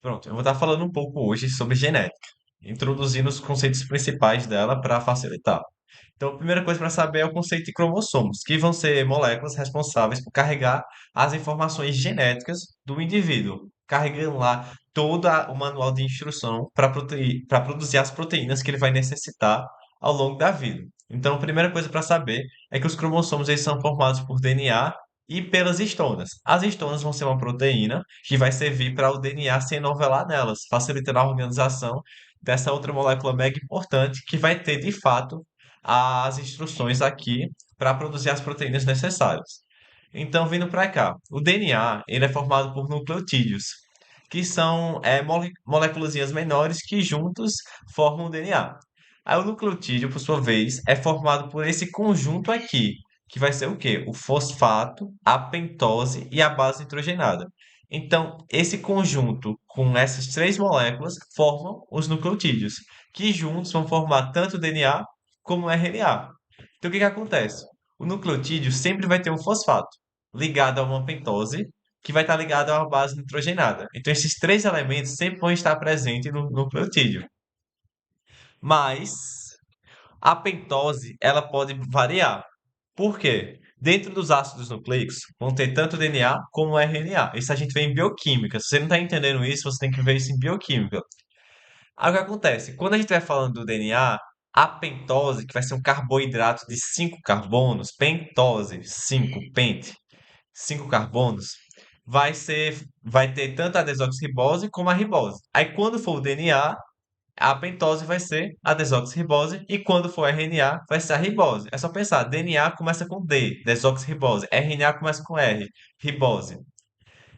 Pronto, eu vou estar falando um pouco hoje sobre genética, introduzindo os conceitos principais dela para facilitar. Então, a primeira coisa para saber é o conceito de cromossomos, que vão ser moléculas responsáveis por carregar as informações genéticas do indivíduo, carregando lá todo o manual de instrução para produzir as proteínas que ele vai necessitar ao longo da vida. Então, a primeira coisa para saber é que os cromossomos eles são formados por DNA e pelas histonas. As histonas vão ser uma proteína que vai servir para o DNA se enovelar nelas, facilitando a organização dessa outra molécula mega importante que vai ter, de fato, as instruções aqui para produzir as proteínas necessárias. Então, vindo para cá, o DNA ele é formado por nucleotídeos, que são moléculas menores que juntos formam o DNA. Aí o nucleotídeo, por sua vez, é formado por esse conjunto aqui, que vai ser o quê? O fosfato, a pentose e a base nitrogenada. Então, esse conjunto com essas três moléculas formam os nucleotídeos, que juntos vão formar tanto o DNA como o RNA. Então, o que que acontece? O nucleotídeo sempre vai ter um fosfato ligado a uma pentose, que vai estar ligado a uma base nitrogenada. Então, esses três elementos sempre vão estar presentes no nucleotídeo. Mas a pentose, ela pode variar. Por quê? Dentro dos ácidos nucleicos vão ter tanto DNA como RNA. Isso a gente vê em bioquímica. Se você não está entendendo isso, você tem que ver isso em bioquímica. Aí o que acontece? Quando a gente vai falando do DNA, a pentose, que vai ser um carboidrato de 5 carbonos, pentose, 5 pente, 5 carbonos, vai ter tanto a desoxirribose como a ribose. Aí quando for o DNA, a pentose vai ser a desoxirribose e quando for RNA, vai ser a ribose. É só pensar, DNA começa com D, desoxirribose, RNA começa com R, ribose.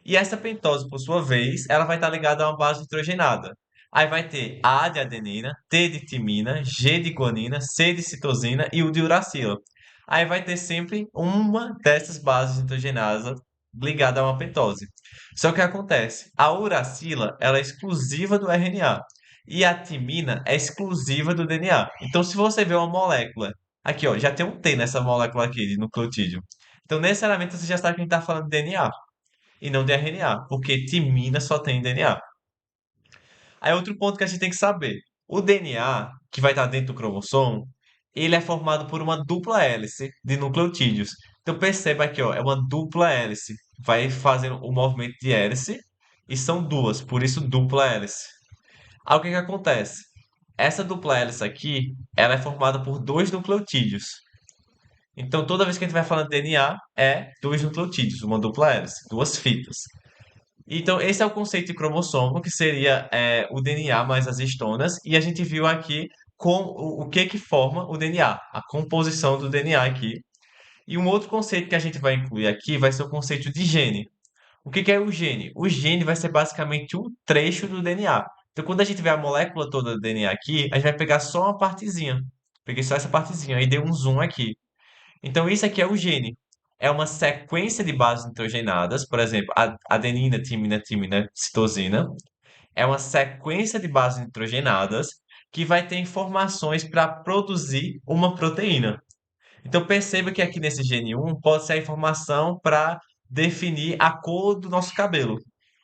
E essa pentose, por sua vez, ela vai estar ligada a uma base nitrogenada. Aí vai ter A de adenina, T de timina, G de guanina, C de citosina e U de uracila. Aí vai ter sempre uma dessas bases nitrogenadas ligada a uma pentose. Só que o que acontece? A uracila, ela é exclusiva do RNA e a timina é exclusiva do DNA. Então, se você vê uma molécula, aqui ó, já tem um T nessa molécula aqui de nucleotídeo. Então, necessariamente você já sabe que a gente está falando de DNA e não de RNA, porque timina só tem DNA. Aí outro ponto que a gente tem que saber, o DNA, que vai estar dentro do cromossomo, ele é formado por uma dupla hélice de nucleotídeos. Então perceba aqui, ó, é uma dupla hélice. Vai fazendo o movimento de hélice e são duas, por isso dupla hélice. Aí o que que acontece? Essa dupla hélice aqui, ela é formada por dois nucleotídeos. Então toda vez que a gente vai falando de DNA, é dois nucleotídeos, uma dupla hélice, duas fitas. Então, esse é o conceito de cromossomo, que seria o DNA mais as histonas, e a gente viu aqui o que que forma o DNA, a composição do DNA aqui. E um outro conceito que a gente vai incluir aqui vai ser o conceito de gene. O que que é o gene? O gene vai ser basicamente um trecho do DNA. Então, quando a gente vê a molécula toda do DNA aqui, a gente vai pegar só uma partezinha. Peguei só essa partezinha e dei um zoom aqui. Então, isso aqui é o gene. É uma sequência de bases nitrogenadas, por exemplo, adenina, timina, citosina. É uma sequência de bases nitrogenadas que vai ter informações para produzir uma proteína. Então, perceba que aqui nesse gene 1 pode ser a informação para definir a cor do nosso cabelo.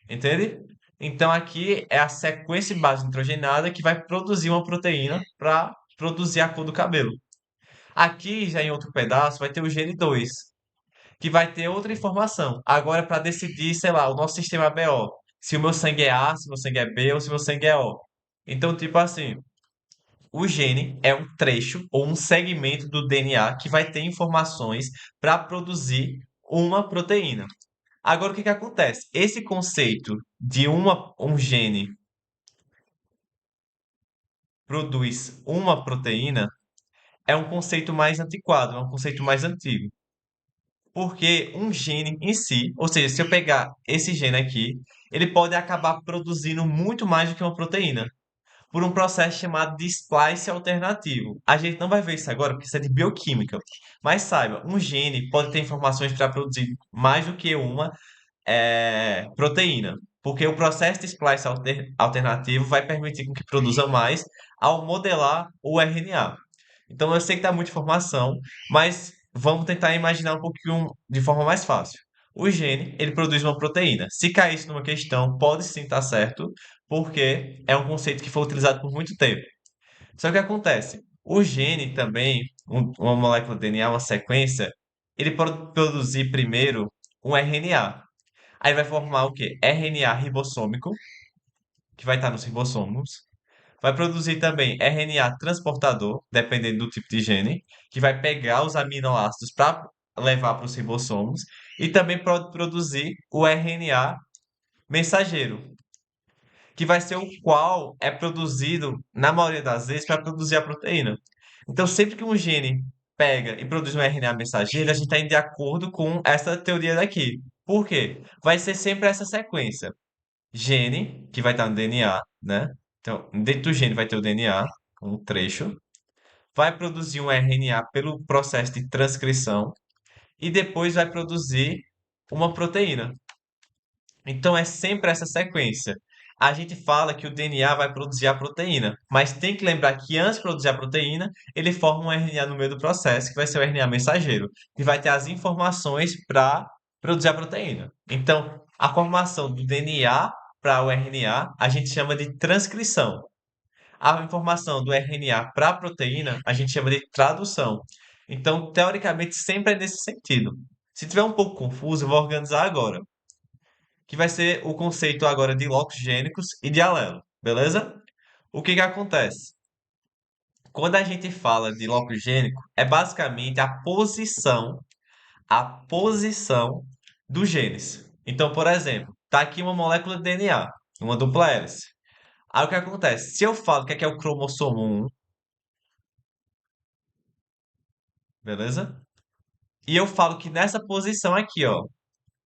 Entende? Então, aqui é a sequência de base nitrogenada que vai produzir uma proteína para produzir a cor do cabelo. Aqui, já em outro pedaço, vai ter o gene 2, que vai ter outra informação. Agora, para decidir, sei lá, o nosso sistema BO, se o meu sangue é A, se o meu sangue é B ou se o meu sangue é O. Então, tipo assim, o gene é um trecho ou um segmento do DNA que vai ter informações para produzir uma proteína. Agora, o que que acontece? Esse conceito de um gene produz uma proteína é um conceito mais antiquado, é um conceito mais antigo. Porque um gene em si, ou seja, se eu pegar esse gene aqui, ele pode acabar produzindo muito mais do que uma proteína, por um processo chamado de splice alternativo. A gente não vai ver isso agora, porque isso é de bioquímica. Mas saiba, um gene pode ter informações para produzir mais do que uma proteína. Porque o processo de splice alternativo vai permitir com que produza mais ao modelar o RNA. Então eu sei que está muita informação, mas vamos tentar imaginar um pouquinho de forma mais fácil. o gene, ele produz uma proteína. Se cair isso numa questão, pode sim estar certo, porque é um conceito que foi utilizado por muito tempo. Só que o que acontece? O gene também, uma molécula de DNA, uma sequência, ele pode produzir primeiro um RNA. Aí vai formar o quê? RNA ribossômico, que vai estar nos ribossomos. Vai produzir também RNA transportador, dependendo do tipo de gene, que vai pegar os aminoácidos para levar para os ribossomos. E também pode produzir o RNA mensageiro, que vai ser o qual é produzido, na maioria das vezes, para produzir a proteína. Então, sempre que um gene pega e produz um RNA mensageiro, a gente está indo de acordo com essa teoria daqui. Por quê? Vai ser sempre essa sequência. Gene, que vai estar no DNA, né? Então, dentro do gene vai ter o DNA, um trecho, vai produzir um RNA pelo processo de transcrição e depois vai produzir uma proteína. Então é sempre essa sequência. A gente fala que o DNA vai produzir a proteína, mas tem que lembrar que antes de produzir a proteína, ele forma um RNA no meio do processo, que vai ser o RNA mensageiro, que vai ter as informações para produzir a proteína. Então, a formação do DNA para o RNA a gente chama de transcrição. A informação do RNA para a proteína a gente chama de tradução. Então, teoricamente, sempre é nesse sentido. Se tiver um pouco confuso, eu vou organizar agora que vai ser o conceito agora de locos gênicos e de alelo, beleza? O que que acontece? Quando a gente fala de loco gênico, é basicamente a posição dos genes. Então, por exemplo, tá aqui uma molécula de DNA, uma dupla hélice. Aí o que acontece? Se eu falo que aqui é o cromossomo 1, beleza? E eu falo que nessa posição aqui, ó,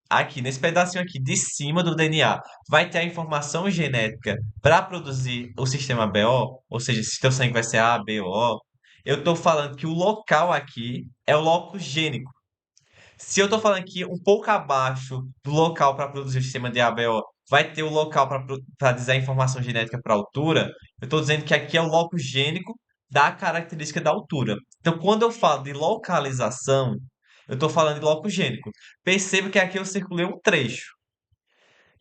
aqui, nesse pedacinho aqui de cima do DNA, vai ter a informação genética para produzir o sistema BO, ou seja, se teu sangue vai ser A, B ou O. Eu estou falando que o local aqui é o locus gênico. Se eu estou falando aqui um pouco abaixo do local para produzir o sistema de ABO, vai ter o local para dizer a informação genética para a altura, eu estou dizendo que aqui é o locus gênico da característica da altura. Então, quando eu falo de localização, eu estou falando de locus gênico. Perceba que aqui eu circulei um trecho.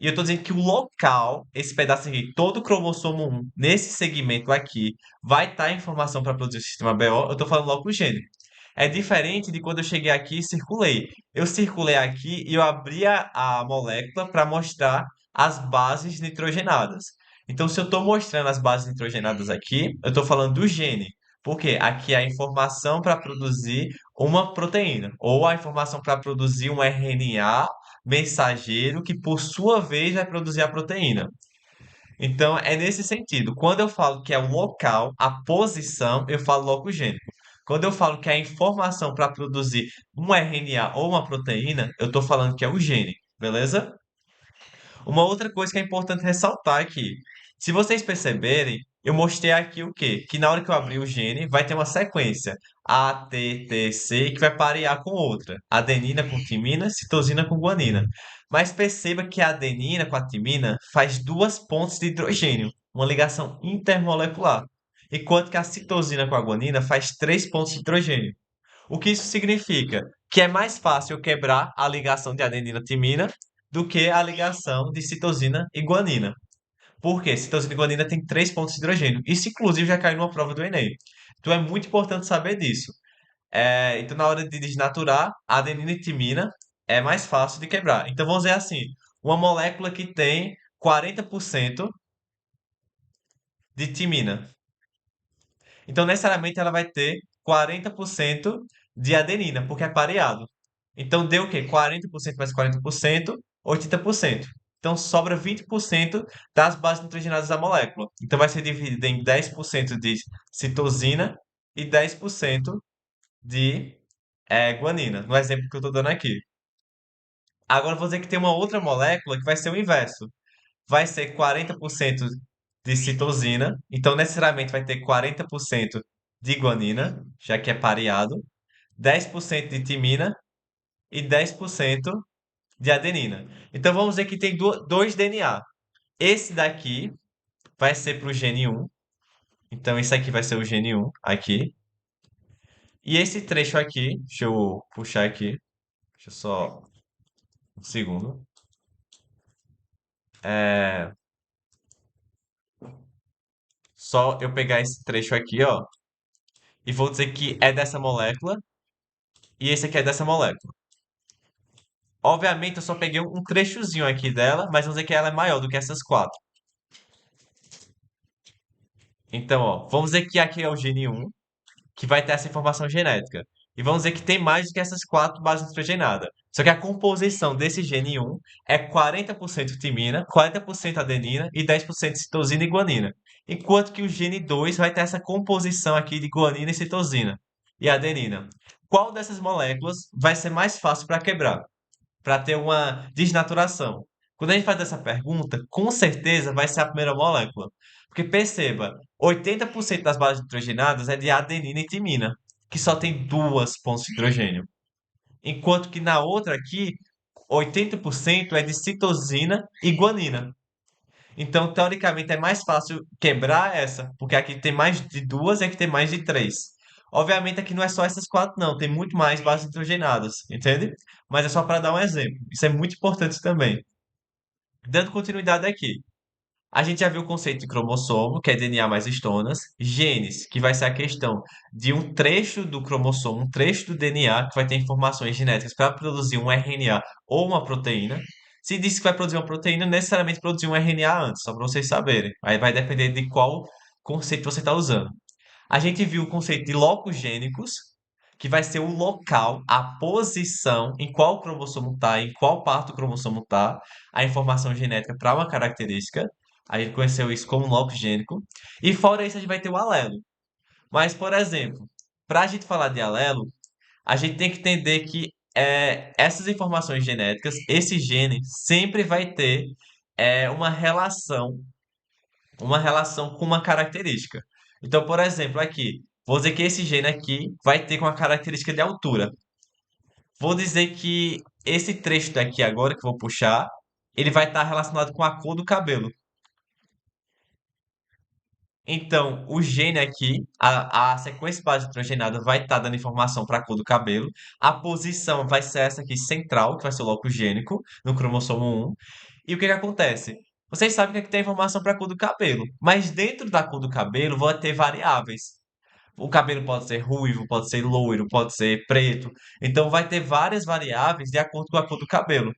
E eu estou dizendo que o local, esse pedaço aqui, todo o cromossomo 1, nesse segmento aqui, vai estar a informação para produzir o sistema BO. Eu estou falando locus gênico. É diferente de quando eu cheguei aqui e circulei. Eu circulei aqui e eu abri a molécula para mostrar as bases nitrogenadas. Então, se eu estou mostrando as bases nitrogenadas aqui, eu estou falando do gene. Porque aqui é a informação para produzir uma proteína, ou a informação para produzir um RNA mensageiro que, por sua vez, vai produzir a proteína. Então, é nesse sentido. Quando eu falo que é o local, a posição, eu falo locogênico. Quando eu falo que é a informação para produzir um RNA ou uma proteína, eu estou falando que é o gene, beleza? Uma outra coisa que é importante ressaltar aqui. Se vocês perceberem, eu mostrei aqui o quê? Que na hora que eu abrir o gene, vai ter uma sequência A, T, T, C, que vai parear com outra. Adenina com timina, citosina com guanina. Mas perceba que a adenina com a timina faz duas pontes de hidrogênio, uma ligação intermolecular. Enquanto que a citosina com a guanina faz três pontos de hidrogênio. O que isso significa? Que é mais fácil eu quebrar a ligação de adenina-timina do que a ligação de citosina e guanina. Por quê? Citosina e guanina tem três pontos de hidrogênio. Isso, inclusive, já caiu numa prova do Enem. Então, é muito importante saber disso. Então, na hora de desnaturar, a adenina e timina é mais fácil de quebrar. Então, vamos dizer assim, uma molécula que tem 40% de timina. Então, necessariamente, ela vai ter 40% de adenina, porque é pareado. Então, deu o quê? 40% mais 40%, 80%. Então, sobra 20% das bases nitrogenadas da molécula. Então, vai ser dividida em 10% de citosina e 10% de guanina, no exemplo que eu estou dando aqui. Agora, eu vou dizer que tem uma outra molécula que vai ser o inverso. Vai ser 40% de citosina, então necessariamente vai ter 40% de guanina, já que é pareado, 10% de timina e 10% de adenina. Então vamos dizer que tem dois DNA. Esse daqui vai ser para o gene 1, então esse aqui vai ser o gene 1 aqui. E esse trecho aqui, deixa eu puxar aqui, deixa eu só Um segundo. É só eu pegar esse trecho aqui, ó, e vou dizer que é dessa molécula e esse aqui é dessa molécula. Obviamente, eu só peguei um trechozinho aqui dela, mas vamos dizer que ela é maior do que essas quatro. Então, ó, vamos dizer que aqui é o gene 1, que vai ter essa informação genética. E vamos dizer que tem mais do que essas quatro bases nitrogenadas. Só que a composição desse gene 1 é 40% timina, 40% adenina e 10% citosina e guanina. Enquanto que o gene 2 vai ter essa composição aqui de guanina e citosina e adenina. Qual dessas moléculas vai ser mais fácil para quebrar? Para ter uma desnaturação? Quando a gente faz essa pergunta, com certeza vai ser a primeira molécula. Porque perceba, 80% das bases nitrogenadas é de adenina e timina, que só tem duas pontos de hidrogênio. Enquanto que na outra aqui, 80% é de citosina e guanina. Então, teoricamente, é mais fácil quebrar essa, porque aqui tem mais de duas e aqui tem mais de três. Obviamente, aqui não é só essas quatro, não. Tem muito mais bases nitrogenadas, entende? Mas é só para dar um exemplo. Isso é muito importante também. Dando continuidade aqui. A gente já viu o conceito de cromossomo, que é DNA mais histonas, genes, que vai ser a questão de um trecho do cromossomo, um trecho do DNA, que vai ter informações genéticas para produzir um RNA ou uma proteína. Se diz que vai produzir uma proteína, necessariamente produzir um RNA antes, só para vocês saberem. Aí vai depender de qual conceito você está usando. A gente viu o conceito de locogênicos, que vai ser o local, a posição, em qual cromossomo está, em qual parte do cromossomo está, a informação genética para uma característica. A gente conheceu isso como locogênico. E fora isso, a gente vai ter o alelo. Mas, por exemplo, para a gente falar de alelo, a gente tem que entender que essas informações genéticas, esse gene, sempre vai ter uma relação com uma característica. Então, por exemplo, aqui, vou dizer que esse gene aqui vai ter uma característica de altura. Vou dizer que esse trecho daqui agora que eu vou puxar, ele vai estar relacionado com a cor do cabelo. Então, o gene aqui, a sequência base nitrogenada vai estar dando informação para a cor do cabelo. A posição vai ser essa aqui central, que vai ser o locogênico, no cromossomo 1. E o que que acontece? Vocês sabem que aqui tem informação para a cor do cabelo, mas dentro da cor do cabelo vão ter variáveis. O cabelo pode ser ruivo, pode ser loiro, pode ser preto. Então, vai ter várias variáveis de acordo com a cor do cabelo.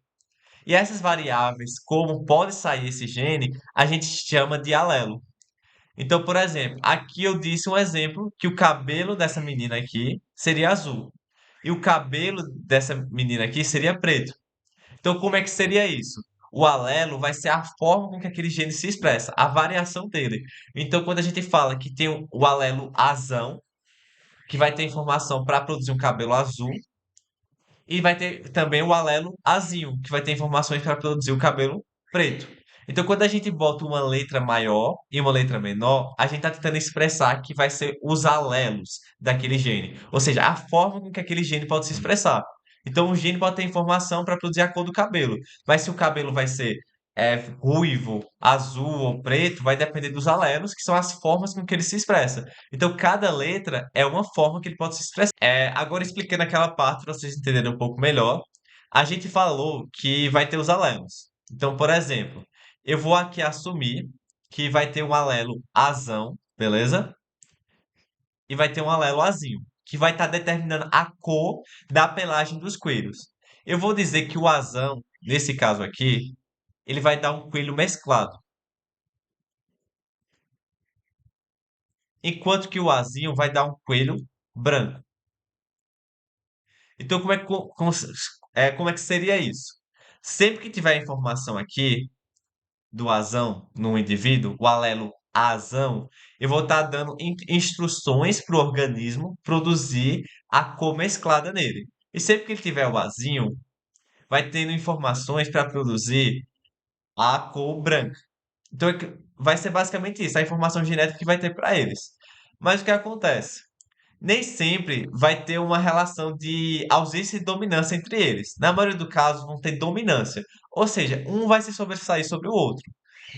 E essas variáveis, como pode sair esse gene, a gente chama de alelo. Então, por exemplo, aqui eu disse um exemplo que o cabelo dessa menina aqui seria azul e o cabelo dessa menina aqui seria preto. Então, como é que seria isso? O alelo vai ser a forma com que aquele gene se expressa, a variação dele. Então, quando a gente fala que tem o alelo azão, que vai ter informação para produzir um cabelo azul, e vai ter também o alelo azinho, que vai ter informações para produzir o cabelo preto. Então, quando a gente bota uma letra maior e uma letra menor, a gente está tentando expressar que vai ser os alelos daquele gene. Ou seja, a forma com que aquele gene pode se expressar. Então, o gene pode ter informação para produzir a cor do cabelo. Mas se o cabelo vai ser ruivo, azul ou preto, vai depender dos alelos, que são as formas com que ele se expressa. Então, cada letra é uma forma que ele pode se expressar. Agora, explicando aquela parte para vocês entenderem um pouco melhor, a gente falou que vai ter os alelos. Então, por exemplo, eu vou aqui assumir que vai ter um alelo azão, beleza? E vai ter um alelo azinho, que vai estar determinando a cor da pelagem dos coelhos. Eu vou dizer que o azão, nesse caso aqui, ele vai dar um coelho mesclado, enquanto que o azinho vai dar um coelho branco. Então, como é que seria isso? Sempre que tiver informação aqui do azão no indivíduo, o alelo azão, eu vou estar dando instruções para o organismo produzir a cor mesclada nele. E sempre que ele tiver o azinho, vai tendo informações para produzir a cor branca. Então, vai ser basicamente isso, a informação genética que vai ter para eles. Mas o que acontece? Nem sempre vai ter uma relação de ausência e dominância entre eles. Na maioria dos casos, vão ter dominância. Ou seja, um vai se sobressair sobre o outro.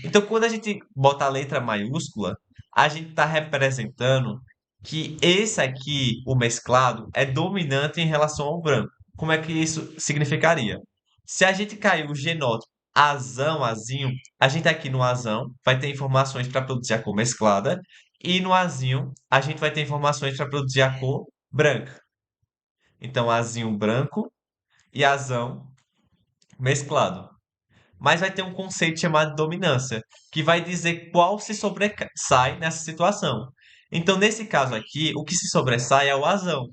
Então, quando a gente bota a letra maiúscula, a gente está representando que esse aqui, o mesclado, é dominante em relação ao branco. Como é que isso significaria? Se a gente cair o genótipo azão, azinho, a gente aqui no azão vai ter informações para produzir a cor mesclada, e no azinho a gente vai ter informações para produzir a cor branca. Então, azinho branco e azão mesclado. Mas vai ter um conceito chamado dominância, que vai dizer qual se sobressai nessa situação. Então, nesse caso aqui, o que se sobressai é o azão.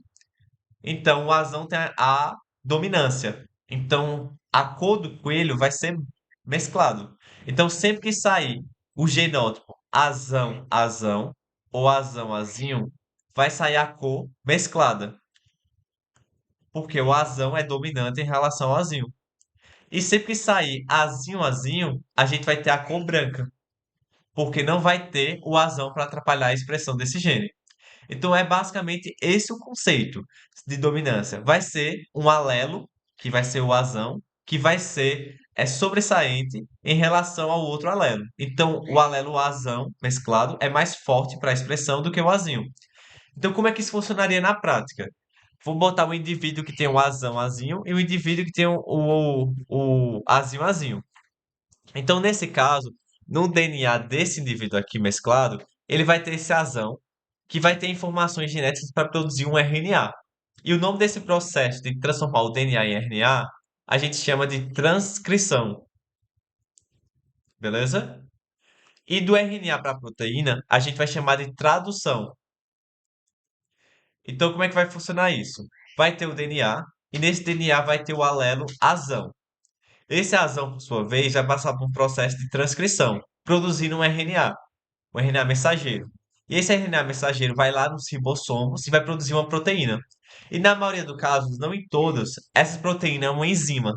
Então, o azão tem a dominância. Então, a cor do coelho vai ser mesclado. Então, sempre que sair o genótipo azão, azão ou azão, azinho, vai sair a cor mesclada, porque o azão é dominante em relação ao azinho. E sempre que sair azinho, azinho, a gente vai ter a cor branca, porque não vai ter o azão para atrapalhar a expressão desse gene. Então é basicamente esse o conceito de dominância. Vai ser um alelo, que vai ser o azão, que vai ser sobressaente em relação ao outro alelo. Então o alelo azão mesclado é mais forte para a expressão do que o azinho. Então como é que isso funcionaria na prática? Vou botar o indivíduo que tem o azão, azinho e o indivíduo que tem o azinho, azinho. Então, nesse caso, no DNA desse indivíduo aqui mesclado, ele vai ter esse azão, que vai ter informações genéticas para produzir um RNA. E o nome desse processo de transformar o DNA em RNA, a gente chama de transcrição, beleza? E do RNA para a proteína, a gente vai chamar de tradução. Então, como é que vai funcionar isso? Vai ter o DNA, e nesse DNA vai ter o alelo azão. Esse azão, por sua vez, vai passar por um processo de transcrição, produzindo um RNA. O RNA mensageiro. E esse RNA mensageiro vai lá nos ribossomos e vai produzir uma proteína. E na maioria dos casos, não em todas, essa proteína é uma enzima.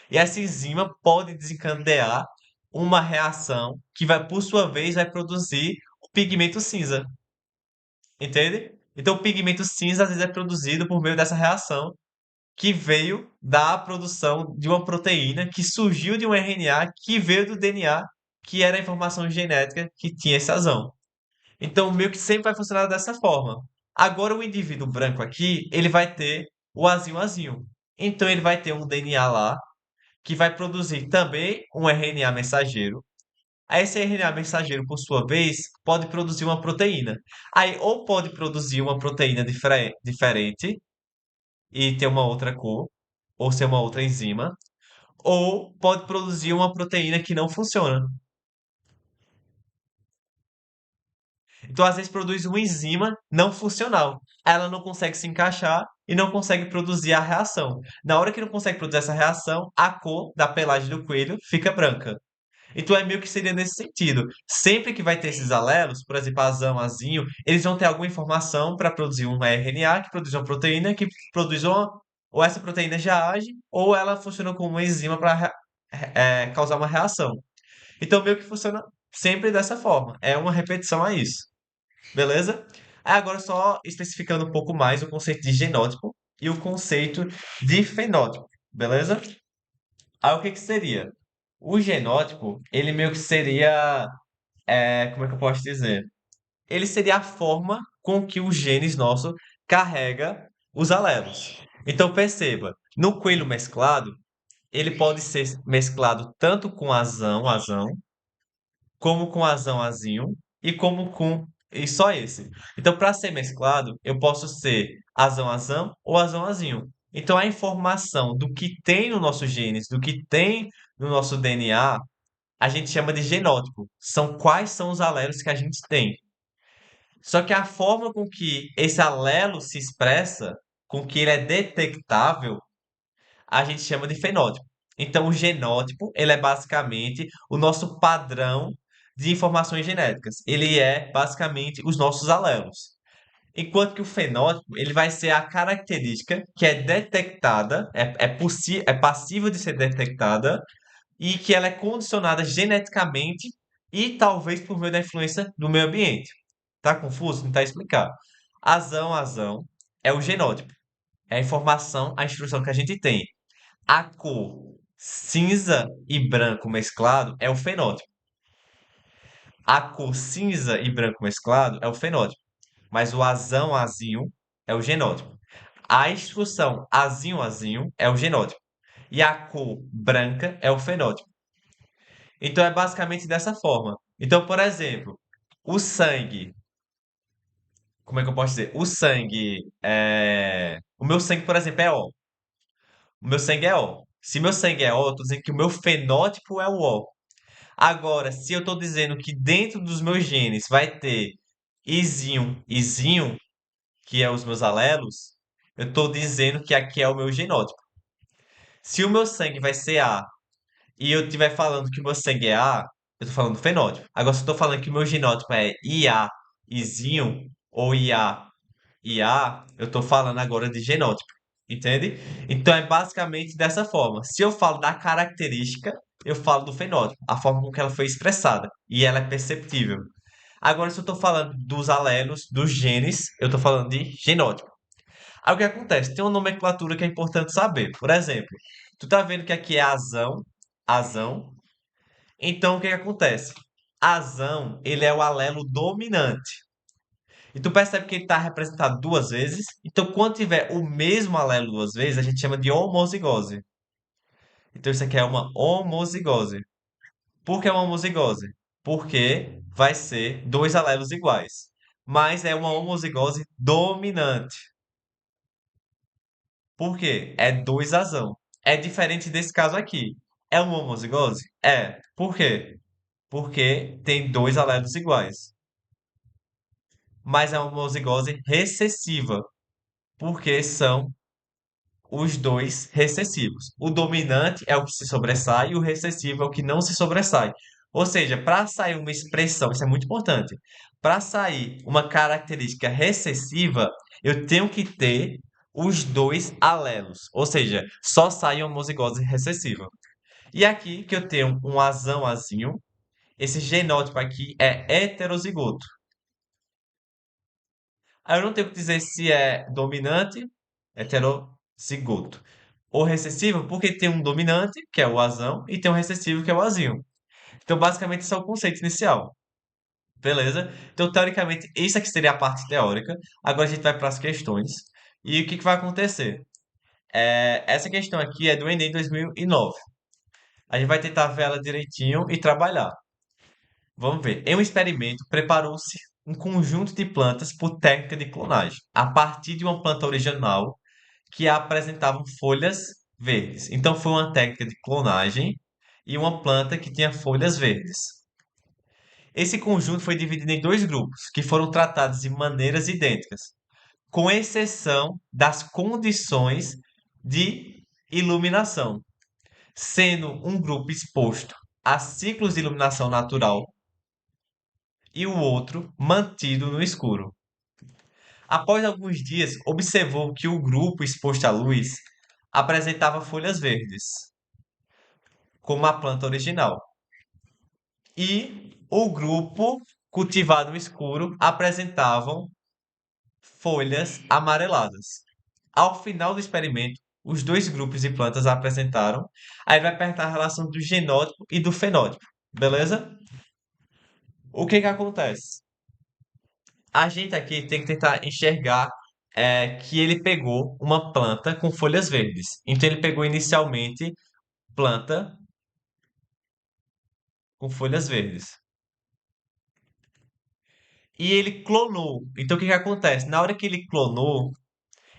E essa enzima pode desencadear uma reação que vai, por sua vez, vai produzir o pigmento cinza. Entende? Então, o pigmento cinza às vezes é produzido por meio dessa reação que veio da produção de uma proteína que surgiu de um RNA que veio do DNA, que era a informação genética que tinha esse azão. Então, meio que sempre vai funcionar dessa forma. Agora, o indivíduo branco aqui, ele vai ter o azinho azinho. Então, ele vai ter um DNA lá, que vai produzir também um RNA mensageiro. Aí, esse RNA mensageiro, por sua vez, pode produzir uma proteína. Aí, ou pode produzir uma proteína diferente e ter uma outra cor, ou ser uma outra enzima, ou pode produzir uma proteína que não funciona. Então, às vezes, produz uma enzima não funcional. Ela não consegue se encaixar e não consegue produzir a reação. Na hora que não consegue produzir essa reação, a cor da pelagem do coelho fica branca. Então, é meio que seria nesse sentido. Sempre que vai ter esses alelos, por exemplo, azão, azinho, eles vão ter alguma informação para produzir um RNA que produz uma proteína que produz uma. Ou essa proteína já age, ou ela funciona como uma enzima para causar uma reação. Então, meio que funciona sempre dessa forma. É uma repetição a isso. Beleza? Aí agora só especificando um pouco mais o conceito de genótipo e o conceito de fenótipo, beleza? Aí o que que seria? O genótipo, ele meio que seria, como é que eu posso dizer? Ele seria a forma com que os genes nosso carrega os alelos. Então perceba, no coelho mesclado, ele pode ser mesclado tanto com azão, como com azão, azinho e como com e só esse. Então, para ser mesclado, eu posso ser azão, azão ou azão, azinho. Então, a informação do que tem no nosso genes, do que tem no nosso DNA, a gente chama de genótipo. São quais são os alelos que a gente tem. Só que a forma com que esse alelo se expressa, com que ele é detectável, a gente chama de fenótipo. Então, o genótipo, ele é basicamente o nosso padrão de informações genéticas. Ele é basicamente os nossos alelos. Enquanto que o fenótipo, ele vai ser a característica que é detectada, é passível de ser detectada e que ela é condicionada geneticamente e talvez por meio da influência do meio ambiente. Tá confuso? Tentar explicar. Azão, azão é o genótipo. É a informação, a instrução que a gente tem. A cor cinza e branco mesclado é o fenótipo. A cor cinza e branco mesclado é o fenótipo. Mas o azão azinho é o genótipo. A instrução azinho azinho é o genótipo. e a cor branca é o fenótipo. Então é basicamente dessa forma. Então, por exemplo, o sangue, como é que eu posso dizer? O meu sangue, por exemplo, é O. O meu sangue é O. Se meu sangue é O, eu tô dizendo que o meu fenótipo é o O. Agora, se eu tô dizendo que dentro dos meus genes vai ter Izinho, Izinho, que é os meus alelos, eu estou dizendo que aqui é o meu genótipo. Se o meu sangue vai ser A e eu estiver falando que o meu sangue é A, eu estou falando do fenótipo. Agora, se eu estou falando que o meu genótipo é IA, Izinho ou IA, IA, eu estou falando agora de genótipo. Entende? Então é basicamente dessa forma. Se eu falo da característica, eu falo do fenótipo, a forma com que ela foi expressada. E ela é perceptível. Agora, se eu estou falando dos alelos, dos genes, eu estou falando de genótipo. Aí o que acontece? Tem uma nomenclatura que é importante saber. Por exemplo, tu tá vendo que aqui é azão, azão. Então o que que acontece? Azão, ele é o alelo dominante. E tu percebe que ele está representado duas vezes. Então, quando tiver o mesmo alelo duas vezes, a gente chama de homozigose. Então, isso aqui é uma homozigose. Por que uma homozigose? Porque vai ser dois alelos iguais. Mas é uma homozigose dominante. Por quê? É dois azão. É diferente desse caso aqui. É uma homozigose? É. Por quê? Porque tem dois alelos iguais. Mas é uma homozigose recessiva, porque são os dois recessivos. O dominante é o que se sobressai e o recessivo é o que não se sobressai. Ou seja, para sair uma expressão, isso é muito importante. Para sair uma característica recessiva, eu tenho que ter os dois alelos. Ou seja, só sai uma homozigose recessiva. E aqui que eu tenho um azão azinho, esse genótipo aqui é heterozigoto. Aí eu não tenho que dizer se é dominante, heterozigoto, ou recessivo, porque tem um dominante, que é o azão, e tem um recessivo, que é o azinho. Então, basicamente, esse é o conceito inicial. Beleza? Então, teoricamente, isso aqui seria a parte teórica. Agora a gente vai para as questões. E o que que vai acontecer? Essa questão aqui é do Enem 2009. A gente vai tentar ver ela direitinho e trabalhar. Vamos ver. Em um experimento, preparou-se um conjunto de plantas por técnica de clonagem, a partir de uma planta original que apresentavam folhas verdes. Então, foi uma técnica de clonagem e uma planta que tinha folhas verdes. Esse conjunto foi dividido em dois grupos, que foram tratados de maneiras idênticas, com exceção das condições de iluminação, sendo um grupo exposto a ciclos de iluminação natural e o outro mantido no escuro. Após alguns dias, observou que o grupo exposto à luz apresentava folhas verdes, como a planta original, e o grupo cultivado no escuro apresentavam folhas amareladas. Ao final do experimento, os dois grupos de plantas apresentaram. Aí vai perguntar a relação do genótipo e do fenótipo, beleza? O que que acontece? A gente aqui tem que tentar enxergar que ele pegou uma planta com folhas verdes. Então ele pegou inicialmente planta com folhas verdes. E ele clonou. Então o que que acontece? Na hora que ele clonou,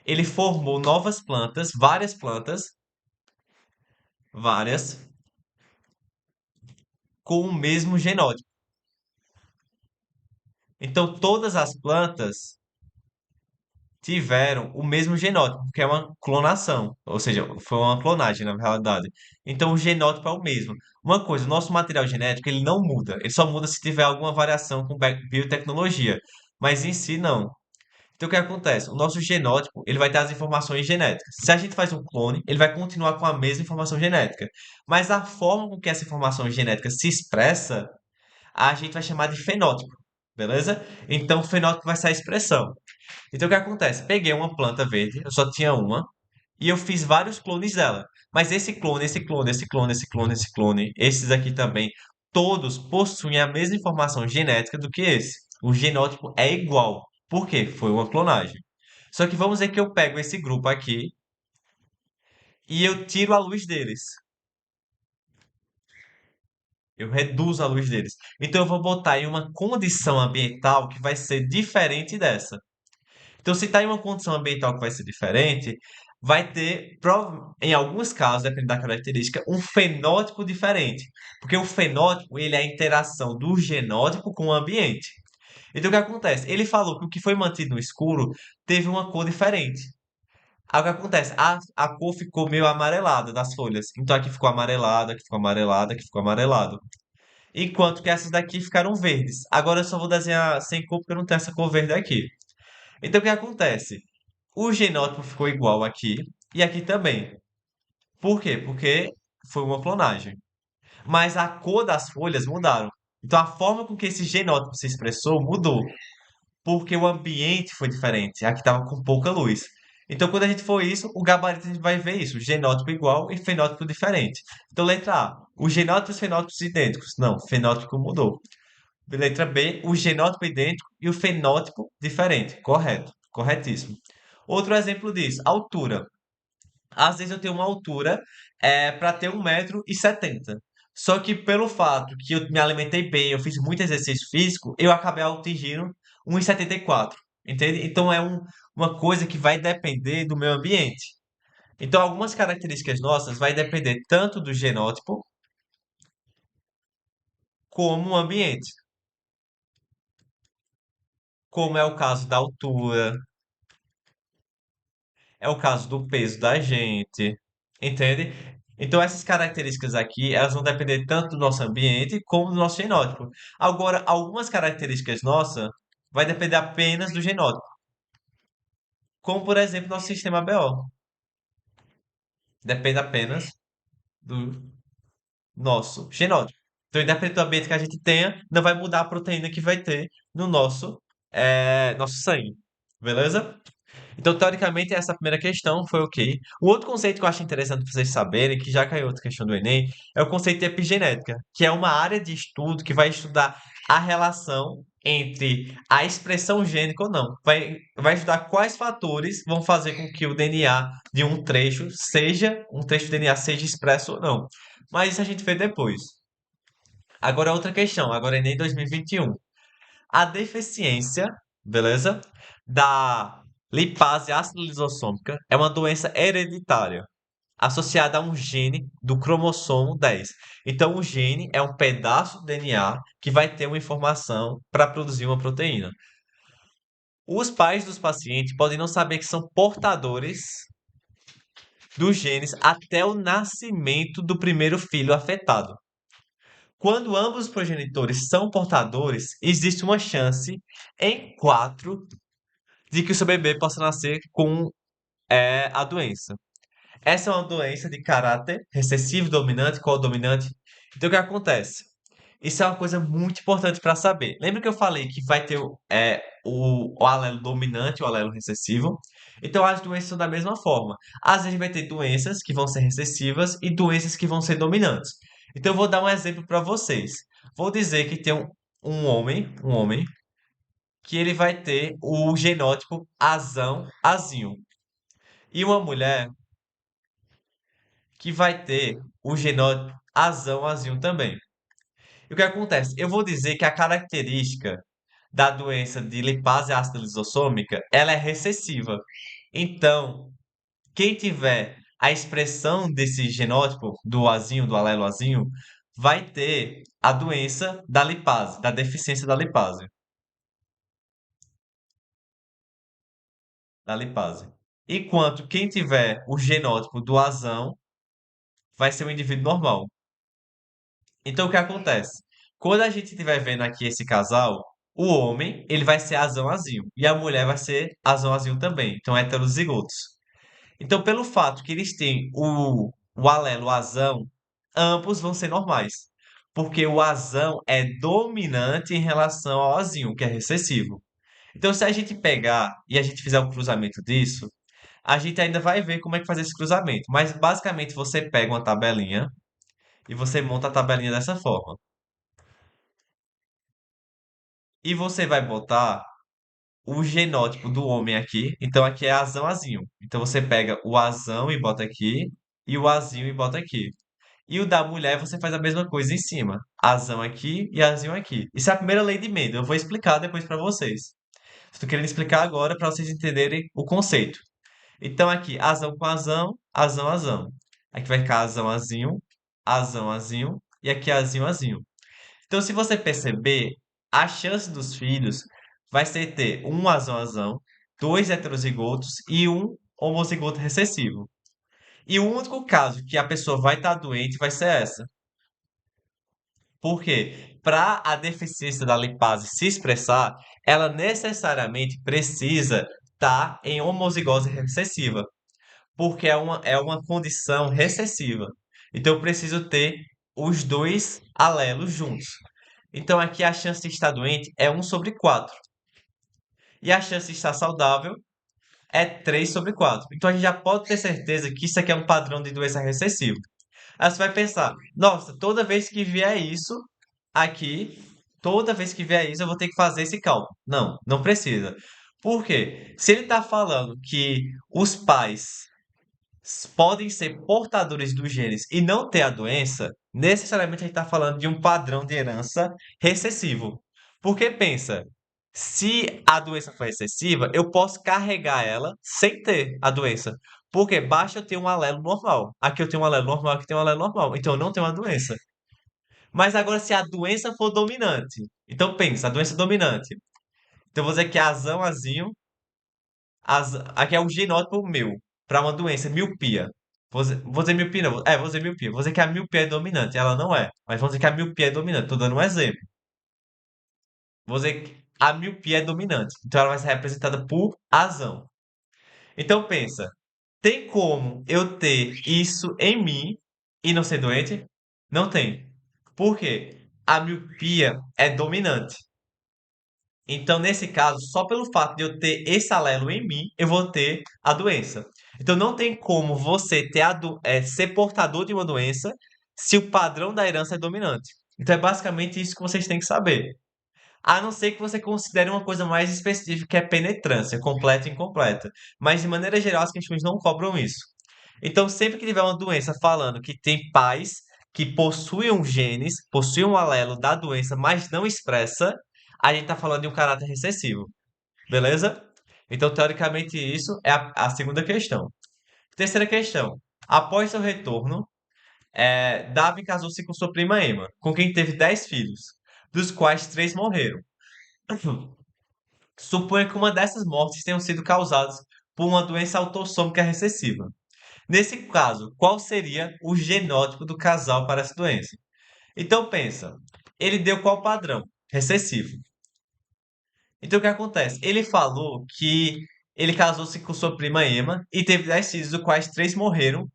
ele formou novas plantas, várias, com o mesmo genótipo. Então todas as plantas tiveram o mesmo genótipo, que é uma clonação, ou seja, foi uma clonagem na realidade. Então o genótipo é o mesmo. Uma coisa, o nosso material genético ele não muda, ele só muda se tiver alguma variação com biotecnologia, mas em si não. Então o que acontece? O nosso genótipo ele vai ter as informações genéticas. Se a gente faz um clone, ele vai continuar com a mesma informação genética, mas a forma com que essa informação genética se expressa, a gente vai chamar de fenótipo. Beleza? Então, o fenótipo vai ser a expressão. Então o que acontece? Peguei uma planta verde, eu só tinha uma, e eu fiz vários clones dela. Mas esse clone, esse clone, esse clone, esse clone, esse clone, esses aqui também, todos possuem a mesma informação genética do que esse. O genótipo é igual. Por quê? Foi uma clonagem. Só que vamos dizer que eu pego esse grupo aqui e eu tiro a luz deles. Eu reduzo a luz deles. Então eu vou botar em uma condição ambiental que vai ser diferente dessa. Então, se está em uma condição ambiental que vai ser diferente, vai ter, em alguns casos, dependendo da característica, um fenótipo diferente. Porque o fenótipo, ele é a interação do genótipo com o ambiente. Então, o que acontece? Ele falou que o que foi mantido no escuro teve uma cor diferente. Aí o que acontece? A cor ficou meio amarelada das folhas. Então, aqui ficou amarelado, aqui ficou amarelado, aqui ficou amarelado. Enquanto que essas daqui ficaram verdes. Agora eu só vou desenhar sem cor porque eu não tenho essa cor verde aqui. Então o que acontece? O genótipo ficou igual aqui e aqui também. Por quê? Porque foi uma clonagem. Mas a cor das folhas mudaram. Então a forma com que esse genótipo se expressou mudou, porque o ambiente foi diferente. Aqui estava com pouca luz. Então quando a gente for isso, o gabarito a gente vai ver isso, genótipo igual e fenótipo diferente. Então letra A, os genótipos e fenótipos idênticos. Não, fenótipo mudou. Letra B, o genótipo idêntico e o fenótipo diferente. Correto, corretíssimo. Outro exemplo disso, altura. Às vezes eu tenho uma altura para ter 1,70 m. Só que pelo fato que eu me alimentei bem, eu fiz muito exercício físico, eu acabei atingindo 1,74 m. Entende? Então é uma coisa que vai depender do meio ambiente. Então algumas características nossas vai depender tanto do genótipo como o ambiente. Como é o caso da altura, é o caso do peso da gente, entende? Então essas características aqui, elas vão depender tanto do nosso ambiente como do nosso genótipo. Agora, algumas características nossas vai depender apenas do genótipo, como por exemplo nosso sistema BO. Depende apenas do nosso genótipo. Então, independente do ambiente que a gente tenha, não vai mudar a proteína que vai ter no nosso sangue. Beleza? Então, teoricamente, essa primeira questão foi ok. O outro conceito que eu acho interessante para vocês saberem, que já caiu outra questão do Enem, é o conceito de epigenética, que é uma área de estudo que vai estudar a relação entre a expressão gênica ou não. Vai estudar quais fatores vão fazer com que o DNA de um trecho do DNA seja expresso ou não. Mas isso a gente vê depois. Agora, outra questão, agora Enem 2021. A deficiência, beleza? Da lipase ácido lisossômica é uma doença hereditária associada a um gene do cromossomo 10. Então, o gene é um pedaço do DNA que vai ter uma informação para produzir uma proteína. Os pais dos pacientes podem não saber que são portadores dos genes até o nascimento do primeiro filho afetado. Quando ambos os progenitores são portadores, existe uma chance em 4 de que o seu bebê possa nascer com a doença. Essa é uma doença de caráter recessivo, dominante, codominante. Então, o que acontece? Isso é uma coisa muito importante para saber. Lembra que eu falei que vai ter o alelo dominante e o alelo recessivo? Então, as doenças são da mesma forma. Às vezes vai ter doenças que vão ser recessivas e doenças que vão ser dominantes. Então, eu vou dar um exemplo para vocês. Vou dizer que tem um homem, que ele vai ter o genótipo azão, azinho. E uma mulher que vai ter o genótipo azão, azinho também. E o que acontece? Eu vou dizer que a característica da doença de lipase ácida lisossômica, ela é recessiva. Então, quem tiver a expressão desse genótipo do azinho, do alelo azinho, vai ter a doença da lipase, da deficiência da lipase, da lipase. Enquanto quem tiver o genótipo do azão vai ser um indivíduo normal. Então, o que acontece? Quando a gente estiver vendo aqui esse casal, o homem, ele vai ser azão azinho, e a mulher vai ser azão azinho também. Então, heterozigotos. Então, pelo fato que eles têm o alelo azão, ambos vão ser normais. Porque o azão é dominante em relação ao azinho, que é recessivo. Então, se a gente pegar e a gente fizer o cruzamento disso, a gente ainda vai ver como é que faz esse cruzamento. Mas, basicamente, você pega uma tabelinha e você monta a tabelinha dessa forma. E você vai botar o genótipo do homem aqui. Então aqui é azão azinho. Então você pega o azão e bota aqui. e o azinho e bota aqui. E o da mulher você faz a mesma coisa em cima. Azão aqui e azinho aqui. Isso é a primeira lei de Mendel. Eu vou explicar depois para vocês. Estou querendo explicar agora para vocês entenderem o conceito. Então aqui, azão com azão, azão, azão. Aqui vai ficar azão, azinho, azão, azinho e aqui azinho, azinho. Então se você perceber, a chance dos filhos vai ser ter um azão, azão, dois heterozigotos e um homozigoto recessivo. E o único caso que a pessoa vai estar doente vai ser essa. Por quê? Para a deficiência da lipase se expressar, ela necessariamente precisa estar em homozigose recessiva, porque é uma condição recessiva. Então, eu preciso ter os dois alelos juntos. Então, aqui a chance de estar doente é 1/4. E a chance de estar saudável é 3/4. Então, a gente já pode ter certeza que isso aqui é um padrão de doença recessiva. Aí você vai pensar, nossa, toda vez que vier isso aqui, toda vez que vier isso, eu vou ter que fazer esse cálculo. Não, não precisa. Por quê? Se ele está falando que os pais podem ser portadores dos genes e não ter a doença, necessariamente a gente está falando de um padrão de herança recessivo. Porque pensa, se a doença for excessiva, eu posso carregar ela sem ter a doença. Porque basta eu ter um alelo normal. Aqui eu tenho um alelo normal, aqui tem um alelo normal. Então eu não tenho uma doença. Mas agora, se a doença for dominante, então pensa, a doença dominante. Então eu vou dizer que azão, azinho, aqui é o genótipo meu, para uma doença, miopia. Vou dizer miopia, não. Vou dizer miopia. Vou dizer que a miopia é dominante. Ela não é. Mas vamos dizer que a miopia é dominante. Tô dando um exemplo. Vou dizer que a miopia é dominante. Então ela vai ser representada por azão. Então pensa, tem como eu ter isso em mim e não ser doente? Não tem. Por quê? A miopia é dominante. Então, nesse caso, só pelo fato de eu ter esse alelo em mim, eu vou ter a doença. Então, não tem como você ter ser portador de uma doença se o padrão da herança é dominante. Então, é basicamente isso que vocês têm que saber. A não ser que você considere uma coisa mais específica, que é penetrância, completa e incompleta. Mas, de maneira geral, as questões não cobram isso. Então, sempre que tiver uma doença falando que tem pais que possuem genes, possuem um alelo da doença, mas não expressa, a gente está falando de um caráter recessivo. Beleza? Então, teoricamente, isso é a segunda questão. Terceira questão. Após seu retorno, Davi casou-se com sua prima Emma, com quem teve 10 filhos, dos quais 3 morreram. Suponha que uma dessas mortes tenham sido causadas por uma doença autossômica recessiva. Nesse caso, qual seria o genótipo do casal para essa doença? Então pensa, ele deu qual padrão? Recessivo. Então o que acontece? Ele falou que ele casou-se com sua prima Emma e teve 10 filhos, dos quais 3 morreram,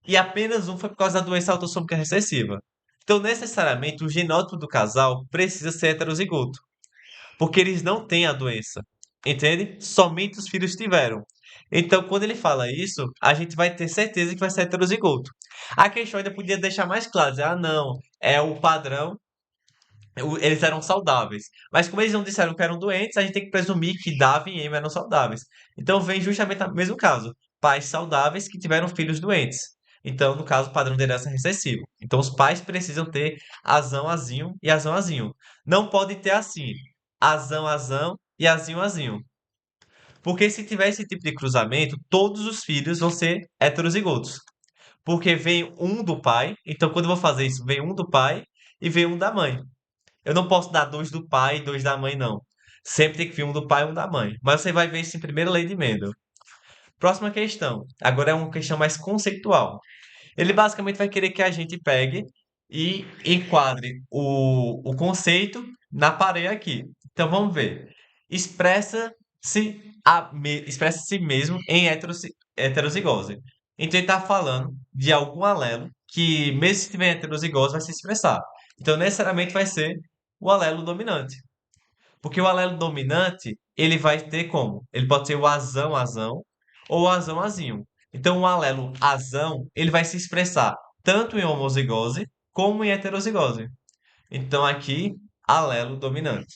e apenas um foi por causa da doença autossômica recessiva. Então, necessariamente, o genótipo do casal precisa ser heterozigoto, porque eles não têm a doença, entende? Somente os filhos tiveram. Então, quando ele fala isso, a gente vai ter certeza que vai ser heterozigoto. A questão ainda podia deixar mais claro, dizer, não, é o padrão, eles eram saudáveis. Mas como eles não disseram que eram doentes, a gente tem que presumir que Davi e Emma eram saudáveis. Então, vem justamente o mesmo caso, pais saudáveis que tiveram filhos doentes. Então, no caso, o padrão de herança recessivo. Então, os pais precisam ter azão, azinho e azão, azinho. Não pode ter assim, azão, azão e azinho, azinho. Porque se tiver esse tipo de cruzamento, todos os filhos vão ser heterozigotos. Porque vem um do pai, então quando eu vou fazer isso, vem um do pai e vem um da mãe. Eu não posso dar dois do pai e dois da mãe, não. Sempre tem que vir um do pai e um da mãe. Mas você vai ver isso em primeira lei de Mendel. Próxima questão. Agora é uma questão mais conceitual. Ele basicamente vai querer que a gente pegue e enquadre o conceito na parede aqui. Então vamos ver. Expressa-se mesmo em heterozigose. Então ele está falando de algum alelo que, mesmo se tiver heterozigose, vai se expressar. Então necessariamente vai ser o alelo dominante. Porque o alelo dominante, ele vai ter como? Ele pode ser o azão, azão, ou o azão, azinho. Então, o alelo azão, ele vai se expressar tanto em homozigose como em heterozigose. Então, aqui, alelo dominante.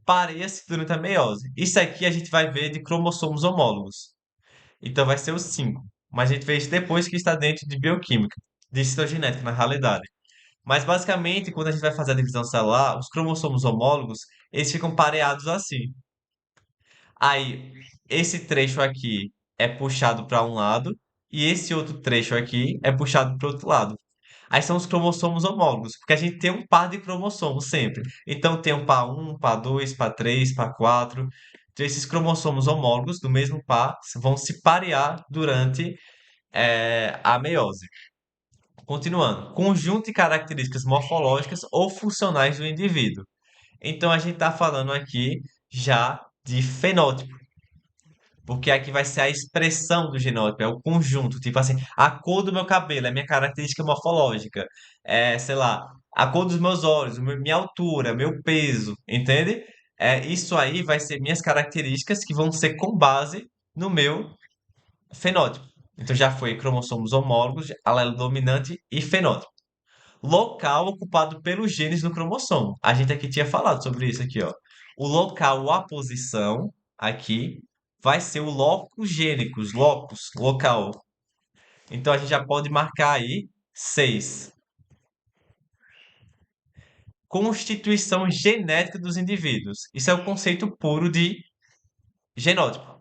Pareia-se durante a meiose. Isso aqui a gente vai ver de cromossomos homólogos. Então, vai ser o 5. mas a gente vê isso depois que está dentro de bioquímica, de citogenética, na realidade. Mas basicamente, quando a gente vai fazer a divisão celular, os cromossomos homólogos, eles ficam pareados assim. Aí, esse trecho aqui é puxado para um lado e esse outro trecho aqui é puxado para o outro lado. Aí são os cromossomos homólogos, porque a gente tem um par de cromossomos sempre. Então tem um par um, par 2, par 3, par 4. Então esses cromossomos homólogos do mesmo par vão se parear durante a meiose. Continuando, conjunto de características morfológicas ou funcionais do indivíduo. Então a gente está falando aqui já de fenótipo, porque aqui vai ser a expressão do genótipo, é o conjunto. Tipo assim, a cor do meu cabelo é minha característica morfológica. É, sei lá, a cor dos meus olhos, minha altura, meu peso, entende? Isso aí vai ser minhas características que vão ser com base no meu fenótipo. Então já foi cromossomos homólogos, alelo dominante e fenótipo. Local ocupado pelos genes no cromossomo. A gente aqui tinha falado sobre isso aqui, ó. O local ou a posição aqui vai ser o locus gênicos, locus, local. Então a gente já pode marcar aí 6. Constituição genética dos indivíduos. Isso é o conceito puro de genótipo.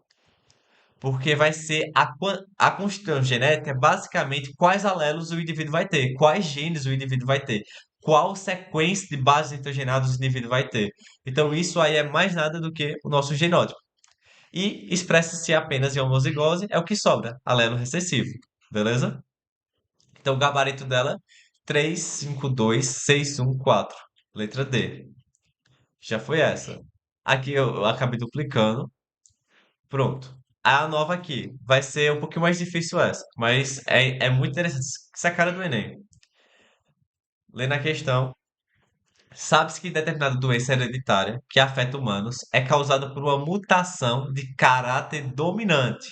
Porque vai ser a constituição genética, é basicamente quais alelos o indivíduo vai ter, quais genes o indivíduo vai ter, qual sequência de bases nitrogenadas o indivíduo vai ter. Então, isso aí é mais nada do que o nosso genótipo. E expressa-se apenas em homozigose, é o que sobra, alelo recessivo. Beleza? Então, o gabarito dela, 352,614. Letra D. Já foi essa. Aqui eu acabei duplicando. Pronto. A nova aqui vai ser um pouquinho mais difícil essa, mas é muito interessante. Essa é a cara do Enem. Lendo a questão, sabe-se que determinada doença hereditária que afeta humanos é causada por uma mutação de caráter dominante.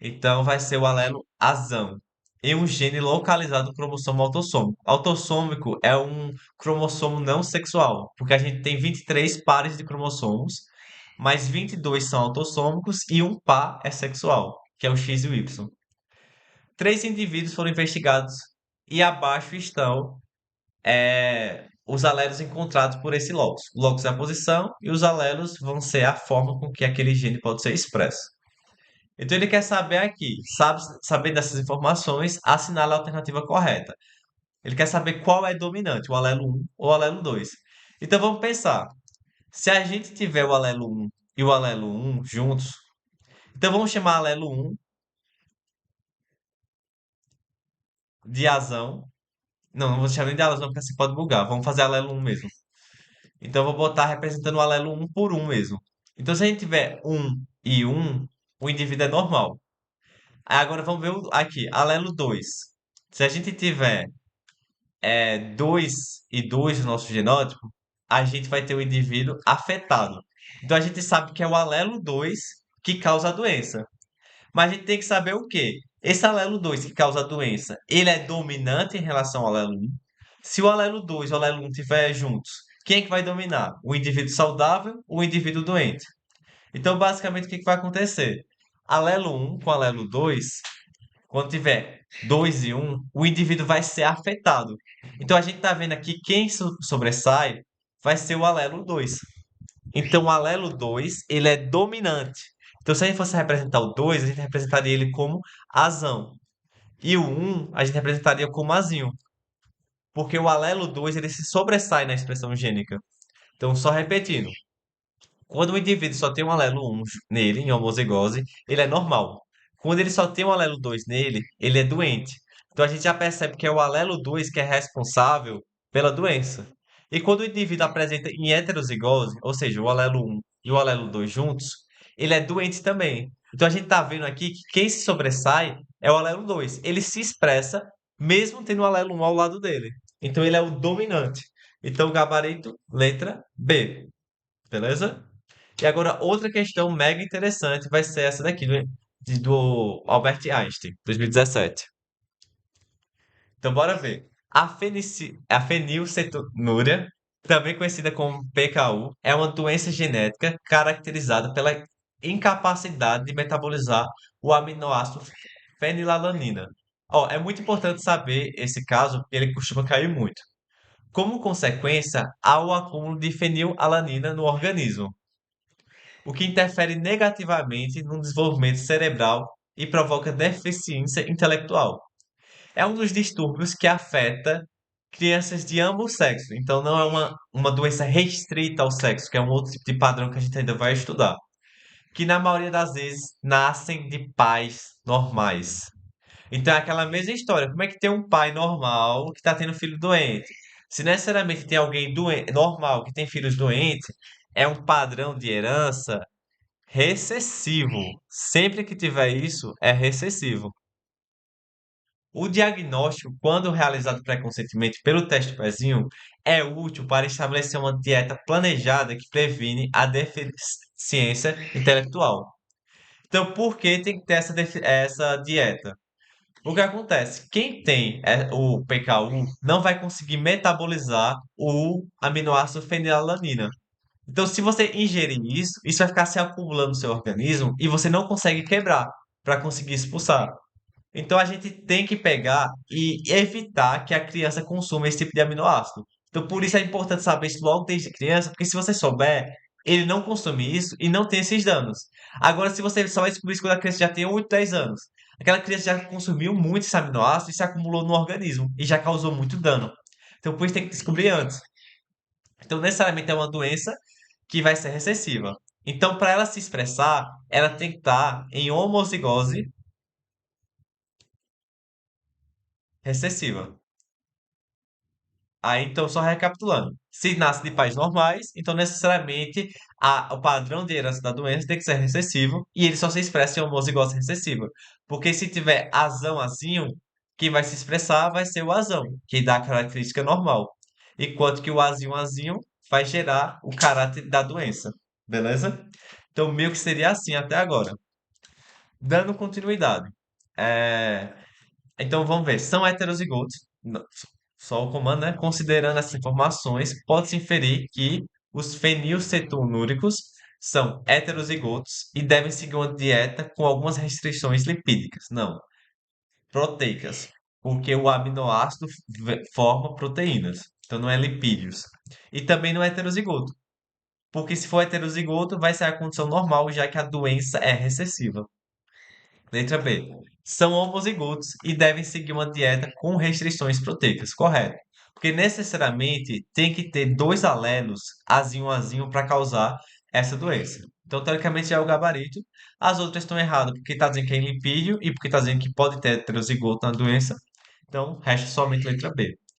Então vai ser o alelo azão em um gene localizado no cromossomo autossômico. Autossômico é um cromossomo não sexual, porque a gente tem 23 pares de cromossomos, mas 22 são autossômicos e um par é sexual, que é o X e o Y. Três indivíduos foram investigados e abaixo estão os alelos encontrados por esse locus. O locus é a posição e os alelos vão ser a forma com que aquele gene pode ser expresso. Então ele quer saber aqui, saber dessas informações, assinala a alternativa correta. Ele quer saber qual é dominante, o alelo um ou o alelo 2. Então vamos pensar, se a gente tiver o alelo um e o alelo um juntos, então vamos chamar alelo um de azão. Não, não vou chamar nem de azão, porque assim pode bugar. Vamos fazer alelo um mesmo. Então eu vou botar representando o alelo um por um mesmo. Então se a gente tiver um e um, o indivíduo é normal. Aí agora vamos ver aqui, alelo 2. Se a gente tiver 2 e 2 no nosso genótipo, a gente vai ter o indivíduo afetado. Então a gente sabe que é o alelo 2 que causa a doença. Mas a gente tem que saber o quê? Esse alelo 2 que causa a doença, ele é dominante em relação ao alelo um. Se o alelo 2 e o alelo um estiverem juntos, quem é que vai dominar? O indivíduo saudável ou o indivíduo doente? Então, basicamente, o que que vai acontecer? Alelo um com alelo 2, quando tiver 2 e um, o indivíduo vai ser afetado. Então, a gente está vendo aqui quem sobressai vai ser o alelo 2. Então, o alelo 2 ele é dominante. Então, se a gente fosse representar o 2 a gente representaria ele como azão. E o um a gente representaria como azinho. Porque o alelo 2 ele se sobressai na expressão gênica. Então, só repetindo. Quando o indivíduo só tem um alelo um nele, em homozigose, ele é normal. Quando ele só tem um alelo 2 nele, ele é doente. Então, a gente já percebe que é o alelo 2 que é responsável pela doença. E quando o indivíduo apresenta em heterozigose, ou seja, o alelo um e o alelo 2 juntos, ele é doente também. Então, a gente está vendo aqui que quem se sobressai é o alelo 2. Ele se expressa mesmo tendo o alelo um ao lado dele. Então, ele é o dominante. Então, gabarito, letra B. Beleza? E agora, outra questão mega interessante vai ser essa daqui, do Albert Einstein, 2017. Então, bora ver. A fenilcetonúria, também conhecida como PKU, é uma doença genética caracterizada pela incapacidade de metabolizar o aminoácido. fenilalanina. Ó, é muito importante saber esse caso, porque ele costuma cair muito. Como consequência, há o acúmulo de fenilalanina no organismo, o que interfere negativamente no desenvolvimento cerebral e provoca deficiência intelectual. É um dos distúrbios que afeta crianças de ambos sexos. Então, não é uma doença restrita ao sexo, que é um outro tipo de padrão que a gente ainda vai estudar. Que na maioria das vezes nascem de pais normais. Então, é aquela mesma história. Como é que tem um pai normal que está tendo filho doente? Se necessariamente tem alguém doente, normal que tem filhos doentes, é um padrão de herança recessivo. Sempre que tiver isso, é recessivo. O diagnóstico, quando realizado precocemente pelo teste pezinho, é útil para estabelecer uma dieta planejada que previne a deficiência intelectual. Então, por que tem que ter essa dieta? O que acontece? Quem tem o PKU não vai conseguir metabolizar o aminoácido fenilalanina. Então, se você ingerir isso, isso vai ficar se acumulando no seu organismo e você não consegue quebrar para conseguir expulsar. Então a gente tem que pegar e evitar que a criança consuma esse tipo de aminoácido. Então por isso é importante saber isso logo desde criança, porque se você souber, ele não consome isso e não tem esses danos. Agora, se você só vai descobrir isso quando a criança já tem 8, 10 anos, aquela criança já consumiu muito esse aminoácido e se acumulou no organismo e já causou muito dano. Então por isso tem que descobrir antes. Então necessariamente é uma doença que vai ser recessiva. Então, para ela se expressar, ela tem que estar em homozigose recessiva. Aí, então, só recapitulando. Se nasce de pais normais, então necessariamente o padrão de herança da doença tem que ser recessivo e ele só se expressa em homozigose recessiva. Porque se tiver azão, azinho, quem vai se expressar vai ser o azão, que dá a característica normal. Enquanto que o azinho, azinho vai gerar o caráter da doença. Beleza? Então, meio que seria assim até agora. Dando continuidade. É, então vamos ver, são heterozigotos, só o comando, né? Considerando essas informações, pode-se inferir que os fenilcetonúricos são heterozigotos e devem seguir uma dieta com algumas restrições lipídicas. Não, proteicas, porque o aminoácido forma proteínas, então não é lipídios. E também não é heterozigoto, porque se for heterozigoto, vai ser a condição normal, já que a doença é recessiva. Letra B. São homozigotos e devem seguir uma dieta com restrições proteicas. Correto. Porque necessariamente tem que ter dois alelos, azinho, azinho, para causar essa doença. Então, teoricamente, já é o gabarito. As outras estão erradas porque está dizendo que é lipídio e porque está dizendo que pode ter heterozigoto na doença. Então, resta somente letra B.